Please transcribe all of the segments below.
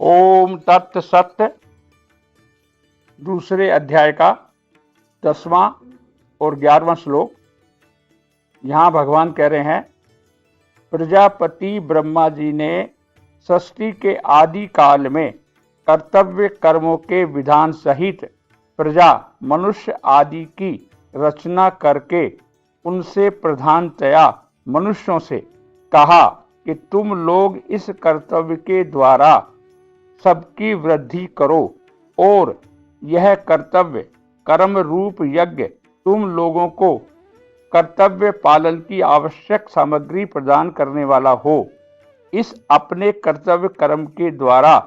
ओम तत् सत्य दूसरे अध्याय का 10वां और 11वां श्लोक। यहां भगवान कह रहे हैं, प्रजापति ब्रह्मा जी ने सृष्टि के आदि काल में कर्तव्य कर्मों के विधान सहित प्रजा मनुष्य आदि की रचना करके उनसे प्रधानतया मनुष्यों से कहा कि तुम लोग इस कर्तव्य के द्वारा सबकी वृद्धि करो और यह कर्तव्य कर्म रूप यज्ञ तुम लोगों को कर्तव्य पालन की आवश्यक सामग्री प्रदान करने वाला हो। इस अपने कर्तव्य कर्म के द्वारा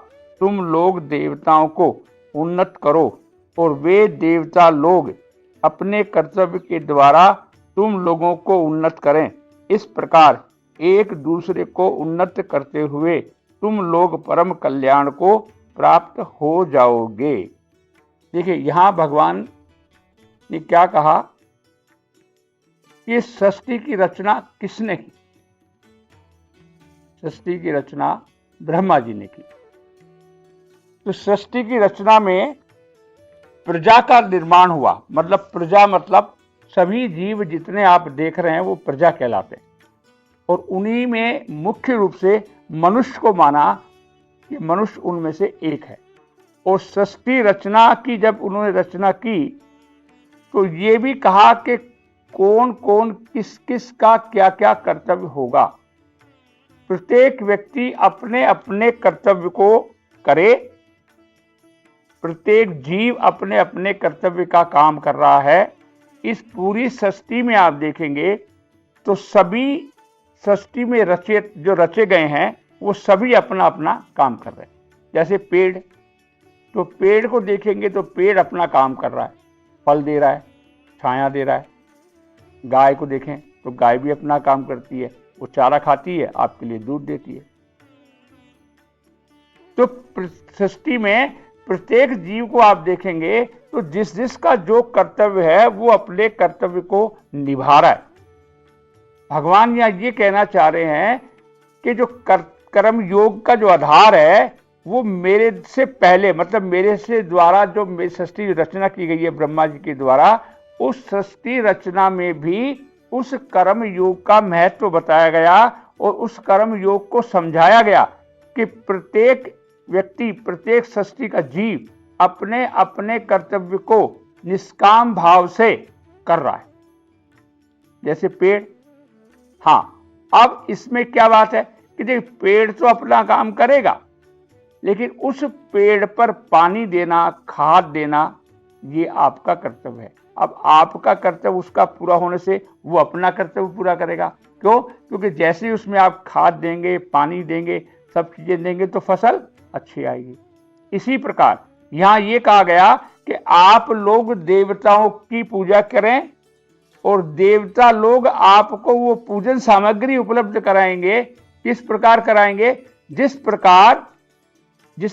तुम लोग देवताओं को उन्नत करो और वे देवता लोग अपने कर्तव्य के द्वारा तुम लोगों को उन्नत करें। इस प्रकार एक दूसरे को उन्नत करते हुए तुम लोग परम कल्याण को प्राप्त हो जाओगे। देखिए यहां भगवान ने क्या कहा कि सृष्टि की रचना किसने की? सृष्टि की रचना ब्रह्मा जी ने की। तो सृष्टि की रचना में प्रजा का निर्माण हुआ। मतलब प्रजा मतलब सभी जीव जितने आप देख रहे हैं वो प्रजा कहलाते हैं, और उन्हीं में मुख्य रूप से मनुष्य को माना कि मनुष्य उनमें से एक है। और सृष्टि रचना की जब उन्होंने रचना की तो ये भी कहा कि कौन कौन किस किस का क्या क्या कर्तव्य होगा। प्रत्येक व्यक्ति अपने अपने कर्तव्य को करे, प्रत्येक जीव अपने अपने कर्तव्य का काम कर रहा है। इस पूरी सृष्टि में आप देखेंगे तो सभी सृष्टि में रचे गए हैं वो सभी अपना अपना काम कर रहे हैं। जैसे पेड़, तो पेड़ को देखेंगे तो पेड़ अपना काम कर रहा है, फल दे रहा है, छाया दे रहा है। गाय को देखें तो गाय भी अपना काम करती है, वो चारा खाती है, आपके लिए दूध देती है। तो सृष्टि में प्रत्येक जीव को आप देखेंगे तो जिस जिसका जो कर्तव्य है वो अपने कर्तव्य को निभा रहा है। भगवान यहां ये कहना चाह रहे हैं कि जो कर्म योग का जो आधार है वो मेरे से पहले, मतलब मेरे से द्वारा जो मेरी सृष्टि रचना की गई है ब्रह्मा जी के द्वारा, उस सृष्टि रचना में भी उस कर्म योग का महत्व बताया गया और उस कर्म योग को समझाया गया कि प्रत्येक व्यक्ति, प्रत्येक सृष्टि का जीव अपने अपने कर्तव्य को निष्काम भाव से कर रहा है। जैसे पेड़, हाँ, अब इसमें क्या बात है कि देख पेड़ तो अपना काम करेगा, लेकिन उस पेड़ पर पानी देना, खाद देना, ये आपका कर्तव्य है। अब आपका कर्तव्य उसका पूरा होने से वो अपना कर्तव्य पूरा करेगा। क्यों? क्योंकि जैसे ही उसमें आप खाद देंगे, पानी देंगे, सब चीजें देंगे तो फसल अच्छी आएगी। इसी प्रकार यहां ये कहा गया कि आप लोग देवताओं की पूजा करें और देवता लोग आपको वो पूजन सामग्री उपलब्ध कराएंगे। किस प्रकार कराएंगे? जिस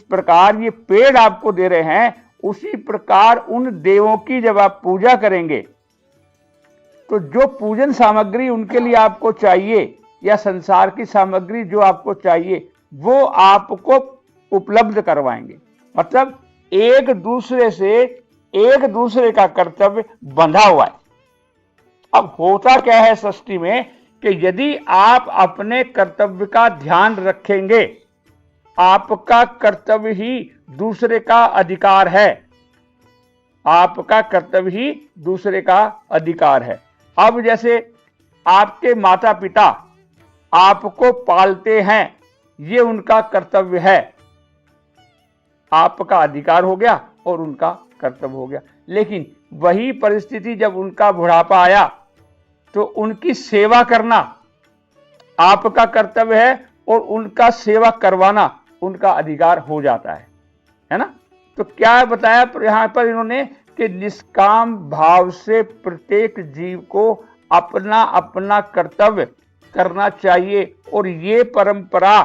प्रकार ये पेड़ आपको दे रहे हैं, उसी प्रकार उन देवों की जब आप पूजा करेंगे तो जो पूजन सामग्री उनके लिए आपको चाहिए या संसार की सामग्री जो आपको चाहिए वो आपको उपलब्ध करवाएंगे। मतलब एक दूसरे का कर्तव्य बंधा हुआ है। अब होता क्या है सृष्टि में कि यदि आप अपने कर्तव्य का ध्यान रखेंगे, आपका कर्तव्य ही दूसरे का अधिकार है। आपका कर्तव्य ही दूसरे का अधिकार है। अब जैसे आपके माता पिता आपको पालते हैं, ये उनका कर्तव्य है, आपका अधिकार हो गया और उनका कर्तव्य हो गया। लेकिन वही परिस्थिति जब उनका बुढ़ापा आया तो उनकी सेवा करना आपका कर्तव्य है और उनका सेवा करवाना उनका अधिकार हो जाता है ना? तो क्या बताया यहां पर इन्होंने कि निष्काम भाव से प्रत्येक जीव को अपना अपना कर्तव्य करना चाहिए। और ये परंपरा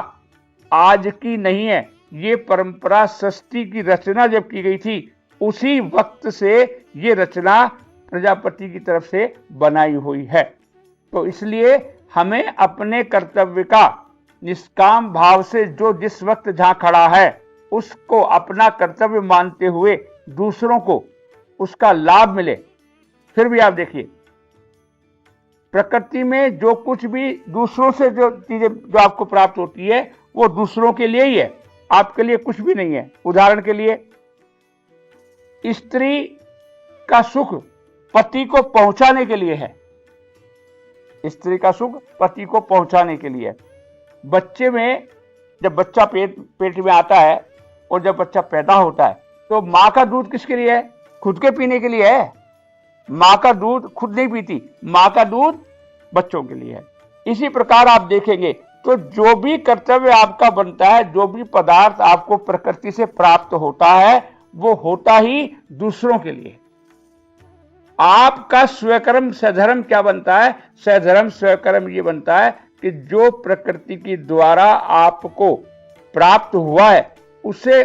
आज की नहीं है, ये परंपरा सृष्टि की रचना जब की गई थी उसी वक्त से ये रचना प्रजापति की तरफ से बनाई हुई है। तो इसलिए हमें अपने कर्तव्य का निष्काम भाव से जो जिस वक्त जहां खड़ा है उसको अपना कर्तव्य मानते हुए दूसरों को उसका लाभ मिले। फिर भी आप देखिए, प्रकृति में जो कुछ भी दूसरों से जो चीजें जो आपको प्राप्त होती है वो दूसरों के लिए ही है, आपके लिए कुछ भी नहीं है। उदाहरण के लिए, स्त्री का सुख पति को पहुंचाने के लिए है, स्त्री का सुख पति को पहुंचाने के लिए। बच्चे में जब बच्चा पेट में आता है और जब बच्चा पैदा होता है तो माँ का दूध किसके लिए है? खुद के पीने के लिए है। माँ का दूध खुद नहीं पीती, माँ का दूध बच्चों के लिए है। इसी प्रकार आप देखेंगे तो जो भी कर्तव्य आपका बनता है, जो भी पदार्थ आपको प्रकृति से प्राप्त होता है, वो होता ही दूसरों के लिए। आपका स्वकर्म सधर्म क्या बनता है? सधर्म स्वकर्म ये बनता है कि जो प्रकृति के द्वारा आपको प्राप्त हुआ है उसे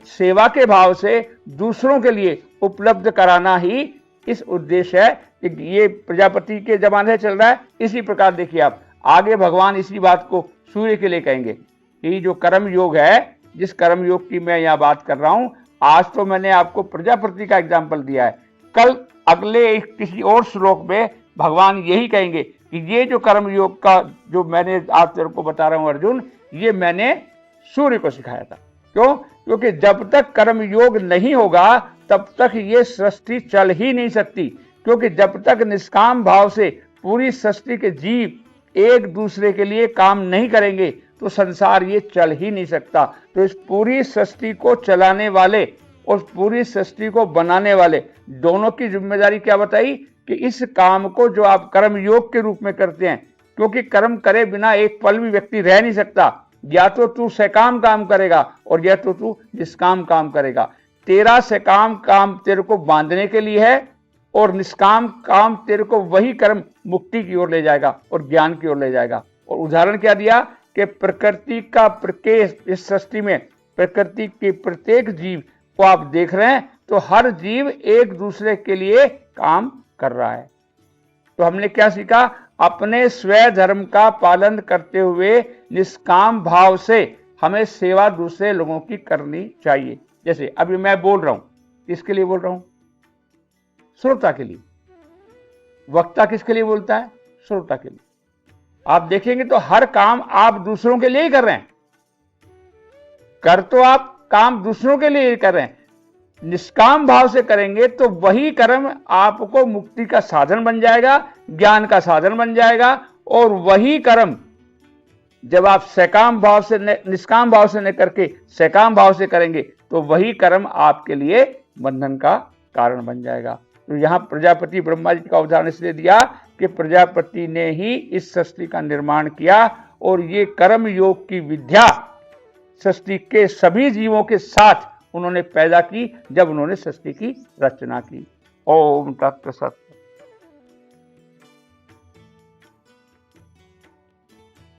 सेवा के भाव से दूसरों के लिए उपलब्ध कराना ही इस उद्देश्य है कि ये प्रजापति के जमाने से चल रहा है। इसी प्रकार देखिए, आप आगे भगवान इसी बात को सूर्य के लिए कहेंगे कि जो कर्म योग है, जिस कर्म योग की मैं यहाँ बात कर रहा हूं, आज तो मैंने आपको प्रजापति का एग्जाम्पल दिया है, कल अगले किसी और श्लोक में भगवान यही कहेंगे कि ये जो कर्म योग का जो मैंने आज तेरे को बता रहा हूं अर्जुन, ये मैंने सूर्य को सिखाया था। क्यों? क्योंकि जब तक कर्म योग नहीं होगा तब तक ये सृष्टि चल ही नहीं सकती। क्योंकि जब तक निष्काम भाव से पूरी सृष्टि के जीव एक दूसरे के लिए काम नहीं करेंगे तो संसार ये चल ही नहीं सकता। तो इस पूरी सृष्टि को चलाने वाले और पूरी सृष्टि को बनाने वाले दोनों की जिम्मेदारी क्या बताई कि इस काम को जो आप कर्म योग के रूप में करते हैं, क्योंकि कर्म करे बिना एक पल भी व्यक्ति रह नहीं सकता। या तो तू सकाम काम करेगा और या तो तू निष्काम काम करेगा। तेरा सकाम काम तेरे को बांधने के लिए है और निष्काम काम तेरे को वही कर्म मुक्ति की ओर ले जाएगा और ज्ञान की ओर ले जाएगा। और उदाहरण क्या दिया कि प्रकृति का इस सृष्टि में प्रकृति के प्रत्येक जीव को आप देख रहे हैं तो हर जीव एक दूसरे के लिए काम कर रहा है। तो हमने क्या सीखा? अपने स्व धर्म का पालन करते हुए निष्काम भाव से हमें सेवा दूसरे लोगों की करनी चाहिए। जैसे अभी मैं बोल रहा हूं, किसके लिए बोल रहा हूं? श्रोता के लिए। वक्ता किसके लिए बोलता है? श्रोता के लिए। आप देखेंगे तो हर काम आप दूसरों के लिए ही कर रहे हैं। कर तो आप काम दूसरों के लिए ही कर रहे हैं। निष्काम भाव से करेंगे तो वही कर्म आपको मुक्ति का साधन बन जाएगा, ज्ञान का साधन बन जाएगा। और वही कर्म जब आप सकाम भाव से निष्काम भाव से न करके सकाम भाव से करेंगे तो वही कर्म आपके लिए बंधन का कारण बन जाएगा। तो यहां प्रजापति ब्रह्मा जी का उदाहरण इसलिए दिया कि प्रजापति ने ही इस सृष्टि का निर्माण किया और ये कर्म योग की विद्या सृष्टि के सभी जीवों के साथ उन्होंने पैदा की जब उन्होंने सृष्टि की रचना की। ओम तत्सत।